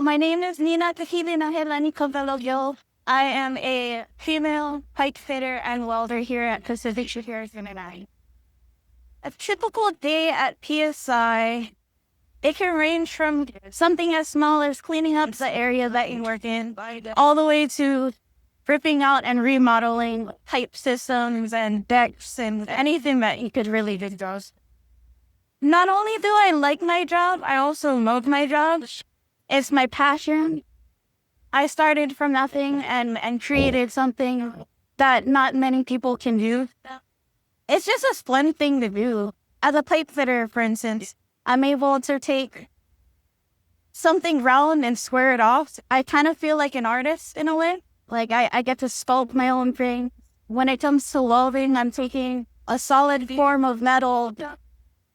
My name is Nina Tahilina Helani Cabello. I am a female pipe fitter and welder here at Pacific Shipyards International. A typical day at PSI, it can range from something as small as cleaning up the area that you work in, all the way to ripping out and remodeling pipe systems and decks and anything that you could really think of. Not only do I like my job, I also love my job. It's my passion. I started from nothing and created something that not many people can do. It's just a fun thing to do. As a pipe fitter, for instance, I'm able to take something round and square it off. I kind of feel like an artist in a way. Like I get to sculpt my own thing. When it comes to welding, I'm taking a solid form of metal,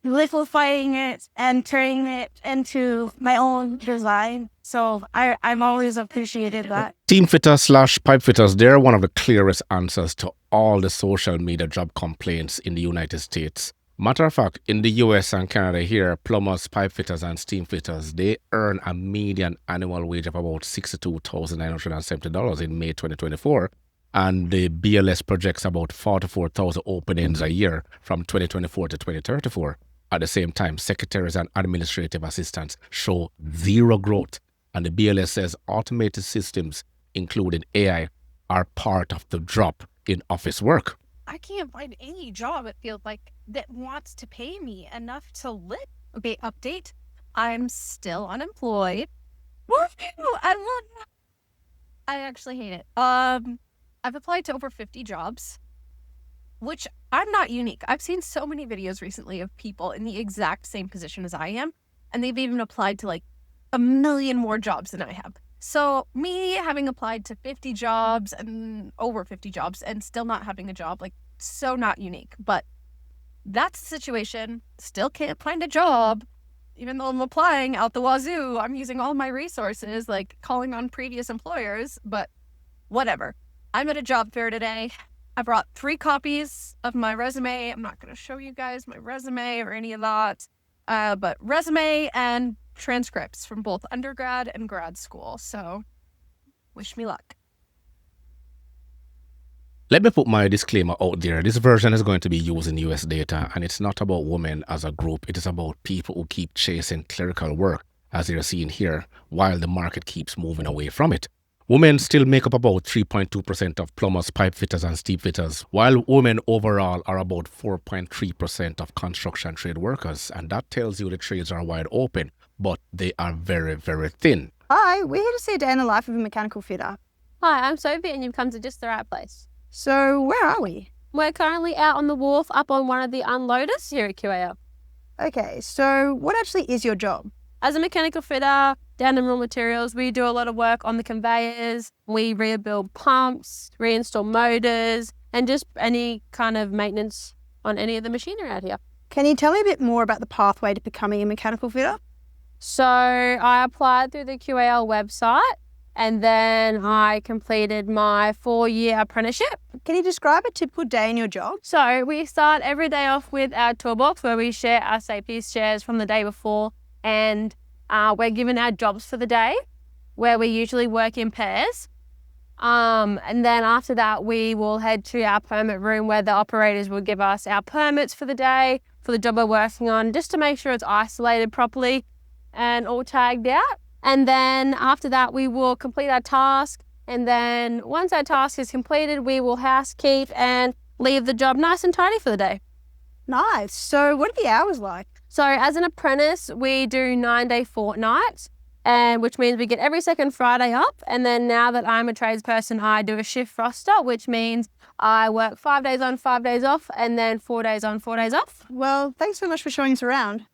liquefying it and turning it into my own design. So I'm always appreciated that. Steamfitters/pipe fitters, they're one of the clearest answers to all the social media job complaints in the United States. Matter of fact, in the US and Canada here, plumbers, pipe fitters, and steam fitters, they earn a median annual wage of about $62,970 in May 2024. And the BLS projects about 44,000 openings a year from 2024 to 2034. At the same time, secretaries and administrative assistants show zero growth. And the BLS says automated systems, including AI, are part of the drop in office work. I can't find any job, it feels like, that wants to pay me enough to live. Okay, update. I'm still unemployed. I actually hate it. I've applied to over 50 jobs, which I'm not unique. I've seen so many videos recently of people in the exact same position as I am, and they've even applied to like a million more jobs than I have. So me having applied to 50 jobs and over 50 jobs and still not having a job, like, so not unique. But that's the situation. Still can't find a job. Even though I'm applying out the wazoo, I'm using all my resources, like calling on previous employers, but whatever. I'm at a job fair today. I brought 3 copies of my resume. I'm not going to show you guys my resume or any of that, but resume and transcripts from both undergrad and grad school. So wish me luck. Let me put my disclaimer out there. This version is going to be using US data, and it's not about women as a group. It is about people who keep chasing clerical work, as you're seeing here, while the market keeps moving away from it. Women still make up about 3.2% of plumbers, pipe fitters, and steam fitters, while women overall are about 4.3% of construction trade workers. And that tells you the trades are wide open, but they are very, very thin. Hi, we're here to see a day in the life of a mechanical fitter. Hi, I'm Sophie and you've come to just the right place. So where are we? We're currently out on the wharf up on one of the unloaders here at QAL. Okay, so what actually is your job? As a mechanical fitter, down in raw materials, we do a lot of work on the conveyors. We rebuild pumps, reinstall motors, and just any kind of maintenance on any of the machinery out here. Can you tell me a bit more about the pathway to becoming a mechanical fitter? So I applied through the QAL website and then I completed my 4-year apprenticeship. Can you describe a typical day in your job? So we start every day off with our toolbox where we share our safety shares from the day before, and we're given our jobs for the day where we usually work in pairs. And then after that, we will head to our permit room where the operators will give us our permits for the day, for the job we're working on, just to make sure it's isolated properly and all tagged out. And then after that, we will complete our task. And then once our task is completed, we will housekeep and leave the job nice and tidy for the day. Nice. So what are the hours like? So as an apprentice, we do 9-day fortnights, and which means we get every second Friday up. And then now that I'm a tradesperson, I do a shift roster, which means I work 5 days on, 5 days off, and then 4 days on, 4 days off. Well, thanks so much for showing us around.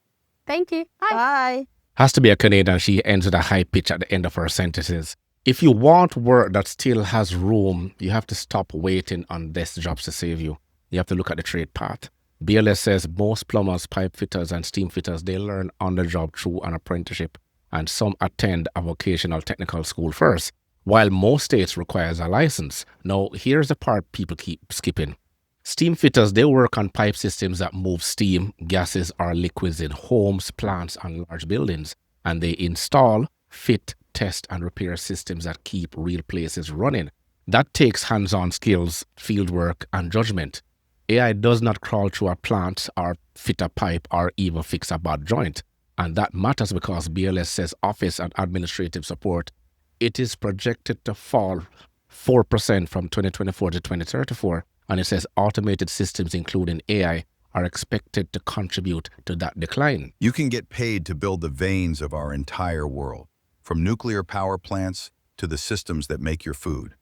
Thank you. Bye. Bye. Has to be a Canadian. She ends with a high pitch at the end of her sentences. If you want work that still has room, you have to stop waiting on desk jobs to save you. You have to look at the trade path. BLS says most plumbers, pipe fitters, and steam fitters, they learn on the job through an apprenticeship, and some attend a vocational technical school first, while most states requires a license. Now, here's the part people keep skipping. Steam fitters, they work on pipe systems that move steam, gases, or liquids in homes, plants, and large buildings, and they install, fit, test, and repair systems that keep real places running. That takes hands-on skills, fieldwork, and judgment. AI does not crawl through a plant or fit a pipe or even fix a bad joint. And that matters because BLS says office and administrative support, it is projected to fall 4% from 2024 to 2034. And it says automated systems, including AI, are expected to contribute to that decline. You can get paid to build the veins of our entire world, from nuclear power plants to the systems that make your food.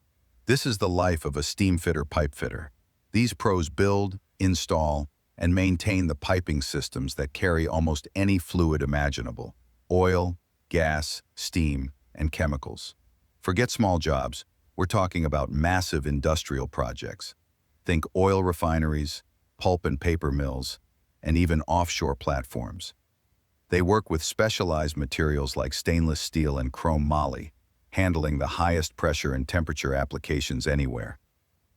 This is the life of a steamfitter pipefitter. These pros build, install, and maintain the piping systems that carry almost any fluid imaginable: oil, gas, steam, and chemicals. Forget small jobs. We're talking about massive industrial projects. Think oil refineries, pulp and paper mills, and even offshore platforms. They work with specialized materials like stainless steel and chrome moly, handling the highest pressure and temperature applications anywhere.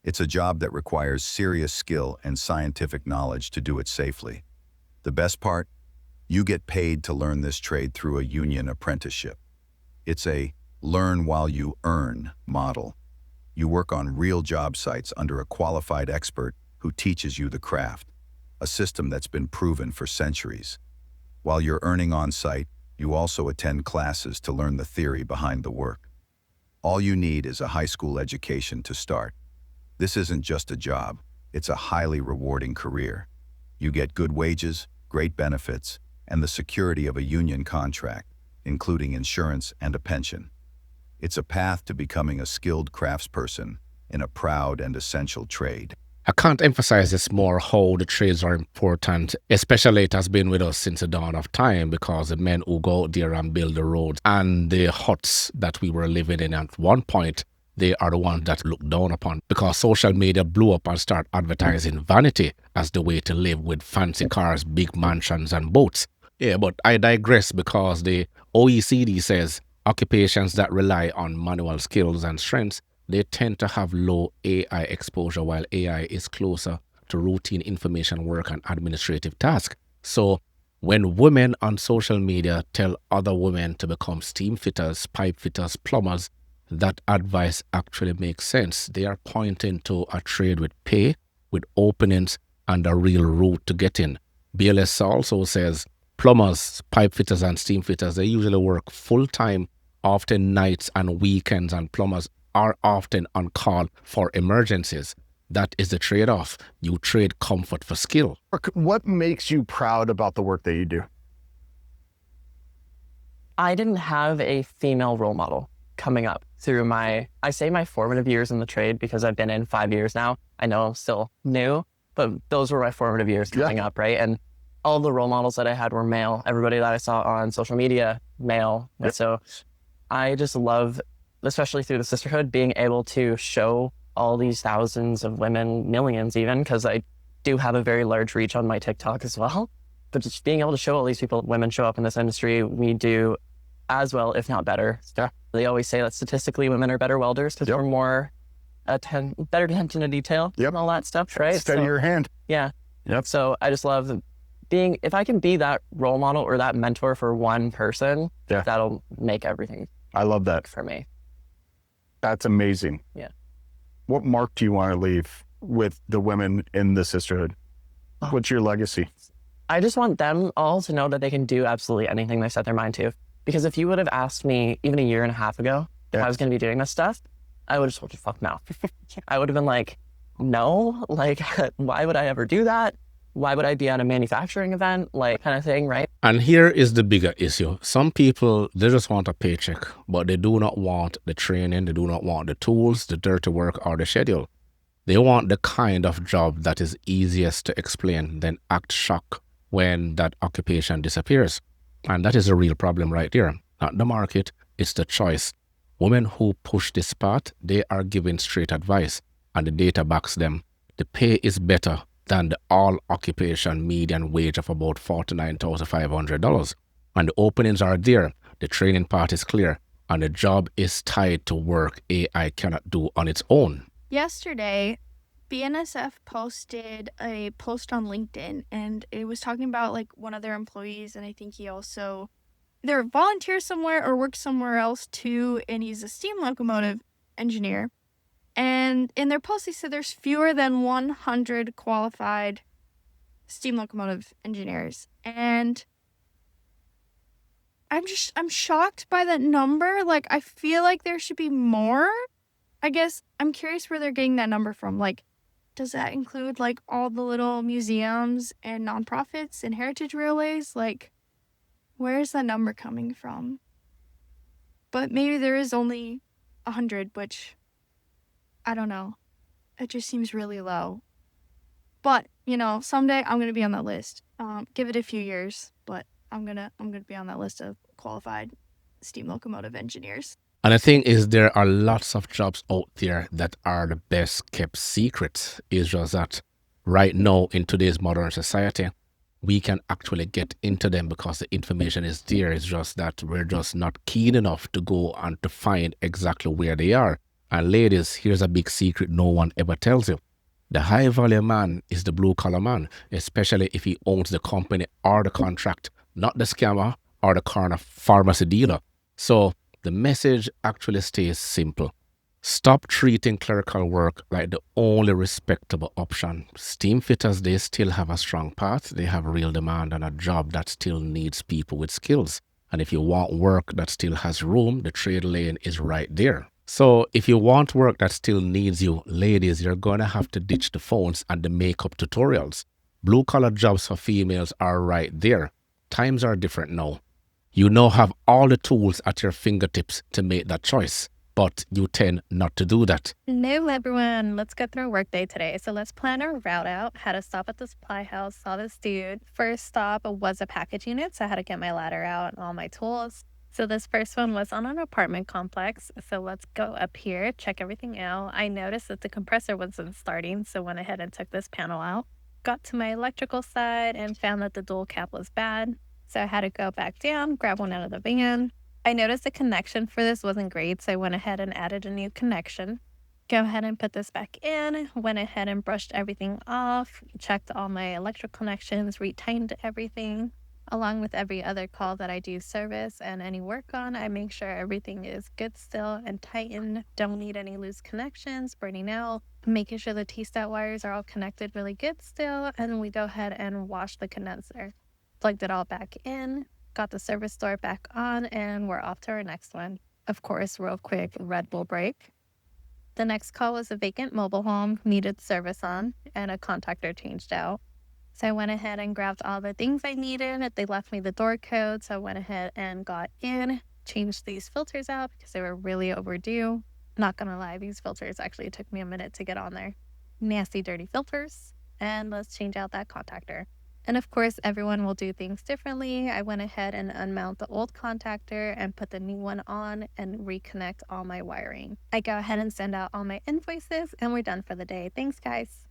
It's a job that requires serious skill and scientific knowledge to do it safely. The best part? You get paid to learn this trade through a union apprenticeship. It's a learn while you earn model. You work on real job sites under a qualified expert who teaches you the craft, a system that's been proven for centuries. While you're earning on site, you also attend classes to learn the theory behind the work. All you need is a high school education to start. This isn't just a job, it's a highly rewarding career. You get good wages, great benefits, and the security of a union contract, including insurance and a pension. It's a path to becoming a skilled craftsperson in a proud and essential trade. I can't emphasize this more, how the trades are important, especially it has been with us since the dawn of time, because the men who go out there and build the roads and the huts that we were living in at one point, they are the ones that look down upon, because social media blew up and started advertising vanity as the way to live, with fancy cars, big mansions and boats. Yeah, but I digress, because the OECD says occupations that rely on manual skills and strengths, they tend to have low AI exposure, while AI is closer to routine information work and administrative tasks. So when women on social media tell other women to become steam fitters, pipe fitters, plumbers, that advice actually makes sense. They are pointing to a trade with pay, with openings, and a real route to get in. BLS also says plumbers, pipe fitters, and steam fitters, they usually work full-time, often nights and weekends, and plumbers are often on call for emergencies. That is the trade-off. You trade comfort for skill. What makes you proud about the work that you do? I didn't have a female role model coming up through my formative years in the trade, because I've been in 5 years now. I know I'm still new, but those were my formative years coming up, right? And all the role models that I had were male. Everybody that I saw on social media, male. Yep. And so I just love, especially through the sisterhood, being able to show all these thousands of women, millions even, because I do have a very large reach on my TikTok as well. But just being able to show all these people, women show up in this industry, we do as well, if not better. Yeah. They always say that statistically women are better welders because we're more better attention to detail and all that stuff, right? Steady your hand. Yeah. Yep. So I just love being, if I can be that role model or that mentor for one person, that'll make everything. I love that. For me. That's amazing. Yeah. What mark do you want to leave with the women in the sisterhood? What's your legacy? I just want them all to know that they can do absolutely anything they set their mind to. Because if you would have asked me even a year and a half ago if I was going to be doing this stuff, I would have told you, fuck no. I would have been like, no, like, why would I ever do that? Why would I be at a manufacturing event? Like, kind of thing, right? And here is the bigger issue. Some people, they just want a paycheck, but they do not want the training, they do not want the tools, the dirty work, or the schedule. They want the kind of job that is easiest to explain, then act shocked when that occupation disappears. And that is a real problem right there. Not the market, it's the choice. Women who push this path, they are giving straight advice, and the data backs them. The pay is better than the all-occupation median wage of about $49,500. And the openings are there, the training part is clear, and the job is tied to work AI cannot do on its own. Yesterday, BNSF posted a post on LinkedIn, and it was talking about like one of their employees, and I think he also either volunteer somewhere or work somewhere else too, and he's a steam locomotive engineer. And in their post, they said there's fewer than 100 qualified steam locomotive engineers. And I'm shocked by that number. Like, I feel like there should be more. I guess I'm curious where they're getting that number from. Like, does that include, like, all the little museums and nonprofits and heritage railways? Like, where is that number coming from? But maybe there is only 100, which, I don't know. It just seems really low. But, you know, someday I'm going to be on that list. Give it a few years, but I'm gonna be on that list of qualified steam locomotive engineers. And the thing is, there are lots of jobs out there that are the best kept secrets. It's just that right now in today's modern society, we can actually get into them because the information is there. It's just that we're just not keen enough to go and to find exactly where they are. And ladies, here's a big secret no one ever tells you. The high value man is the blue collar man, especially if he owns the company or the contract, not the scammer or the corner pharmacy dealer. So the message actually stays simple. Stop treating clerical work like the only respectable option. Steam fitters, they still have a strong path. They have real demand on a job that still needs people with skills. And if you want work that still has room, the trade lane is right there. So if you want work that still needs you, ladies, you're going to have to ditch the phones and the makeup tutorials. Blue collar jobs for females are right there. Times are different now. You now have all the tools at your fingertips to make that choice, but you tend not to do that. Hello, everyone. Let's go through a work day today. So let's plan our route out. Had to stop at the supply house, saw this dude. First stop was a package unit, so I had to get my ladder out and all my tools. So this first one was on an apartment complex. So let's go up here, check everything out. I noticed that the compressor wasn't starting, so went ahead and took this panel out. Got to my electrical side and found that the dual cap was bad. So I had to go back down, grab one out of the van. I noticed the connection for this wasn't great, so I went ahead and added a new connection. Go ahead and put this back in. Went ahead and brushed everything off, checked all my electrical connections, retightened everything. Along with every other call that I do service and any work on, I make sure everything is good still and tightened. Don't need any loose connections, burning out. Making sure the T-stat wires are all connected really good still. And we go ahead and wash the condenser. Plugged it all back in, got the service door back on, and we're off to our next one. Of course, real quick, Red Bull break. The next call was a vacant mobile home, needed service on, and a contactor changed out. So I went ahead and grabbed all the things I needed. They left me the door code, so I went ahead and got in, changed these filters out because they were really overdue. Not gonna lie, these filters actually took me a minute to get on there. Nasty, dirty filters. And let's change out that contactor. And of course, everyone will do things differently. I went ahead and unmount the old contactor and put the new one on and reconnect all my wiring. I go ahead and send out all my invoices and we're done for the day. Thanks, guys.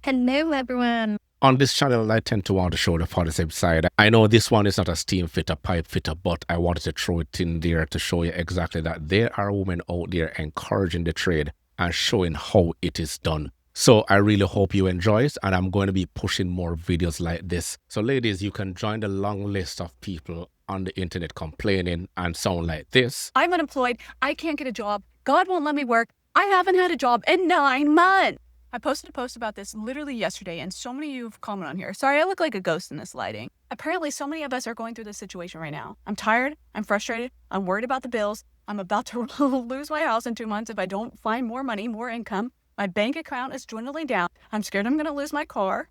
Hello, everyone. On this channel, I tend to want to show the positive side. I know this one is not a steam fitter, pipe fitter, but I wanted to throw it in there to show you exactly that there are women out there encouraging the trade and showing how it is done. So I really hope you enjoy it, and I'm going to be pushing more videos like this. So ladies, you can join the long list of people on the internet complaining and sound like this. I'm unemployed. I can't get a job. God won't let me work. I haven't had a job in 9 months. I posted a post about this literally yesterday, and so many of you have commented on here. Sorry, I look like a ghost in this lighting. Apparently, so many of us are going through this situation right now. I'm tired. I'm frustrated. I'm worried about the bills. I'm about to lose my house in 2 months if I don't find more money, more income. My bank account is dwindling down. I'm scared I'm going to lose my car.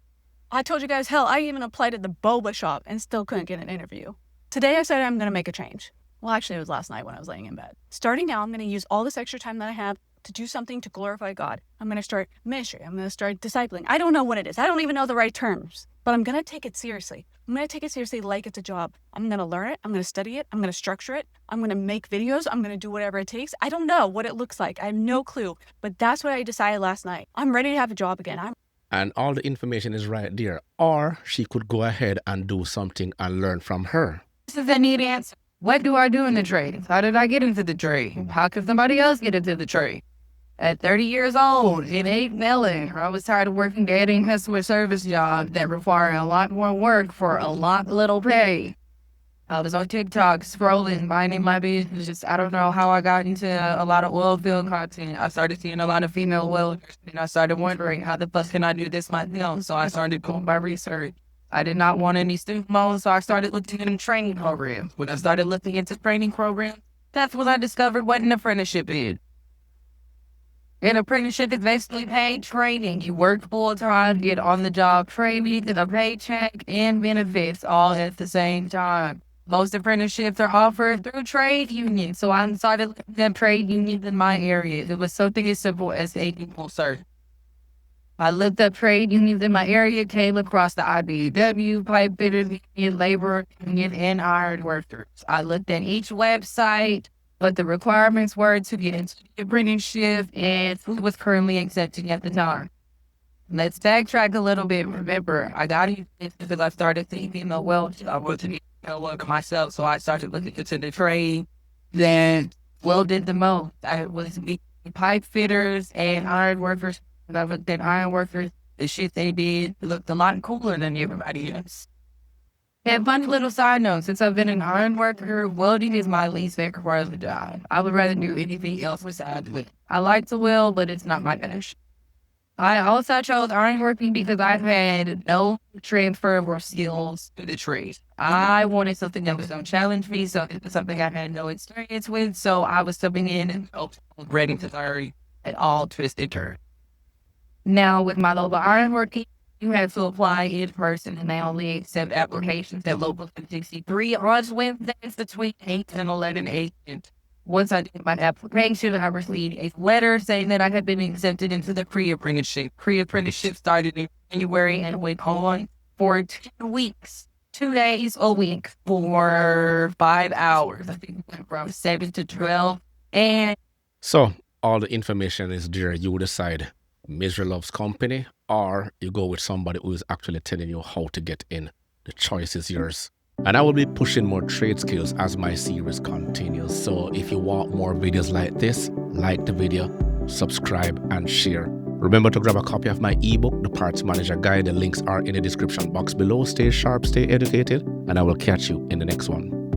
I told you guys, hell, I even applied at the boba shop and still couldn't get an interview. Today, I said I'm going to make a change. Well, actually, it was last night when I was laying in bed. Starting now, I'm going to use all this extra time that I have to do something to glorify God. I'm going to start ministry. I'm going to start discipling. I don't know what it is. I don't even know the right terms, but I'm going to take it seriously. I'm going to take it seriously like it's a job. I'm going to learn it. I'm going to study it. I'm going to structure it. I'm going to make videos. I'm going to do whatever it takes. I don't know what it looks like. I have no clue, but that's what I decided last night. I'm ready to have a job again. And all the information is right there. Or she could go ahead and do something and learn from her. This is a neat answer. What do I do in the trade? How did I get into the trade? How could somebody else get into the trade? At 30 years old, in 8 Melon, I was tired of working dating customer service jobs that require a lot more work for a lot little pay. I was on TikTok scrolling, minding my business. Just I don't know how I got into a lot of oil field content. I started seeing a lot of female welders, and I started wondering how the fuck can I do this myself? So I started doing my research. I did not want any student loans, so I started looking into training programs. When I started looking into training programs, that's when I discovered what an apprenticeship is. An apprenticeship is basically paid training. You work full time, get on the job training, get a paycheck and benefits all at the same time. Most apprenticeships are offered through trade unions, so I started looking at trade unions in my area. It was something as simple as a Google search. I looked up trade unions in my area, came across the IBEW, Pipefitter Union, Labor Union, and Iron Workers. I looked at each website, what the requirements were to get into the apprenticeship, and who was currently accepting at the time. Let's backtrack a little bit. Remember, I got into this because I started seeing female welding. I wasn't even a welder myself, so I started looking into the trade that welded the most. I was meeting pipe fitters and iron workers. I looked at iron workers. The shit they did looked a lot cooler than everybody else. And funny little side note, since I've been an iron worker, welding is my least favorite part of the job. I would rather do anything else besides it. I like to weld, but it's not my passion. I also chose iron working because I've had no transferable skills to the trade. I wanted something that was going to challenge me, so it was something I had no experience with, so I was stepping in and ready to learn at all twisted turns. Now, with my local iron working, you have to apply in person, and they only accept applications at Local 63 on Wednesdays between 8 and 11 a.m. Once I did my application, I received a letter saying that I had been accepted into the pre-apprenticeship. Pre-apprenticeship started in January and went on for 2 weeks, 2 days a week for 5 hours. I think it went from 7 to 12. And So all the information is there. You decide Misery Loves Company, or you go with somebody who is actually telling you how to get in. The choice is yours. And I will be pushing more trade skills as my series continues. So if you want more videos like this, like the video, subscribe and share. Remember to grab a copy of my ebook, The Parts Manager Guide. The links are in the description box below. Stay sharp, stay educated, and I will catch you in the next one.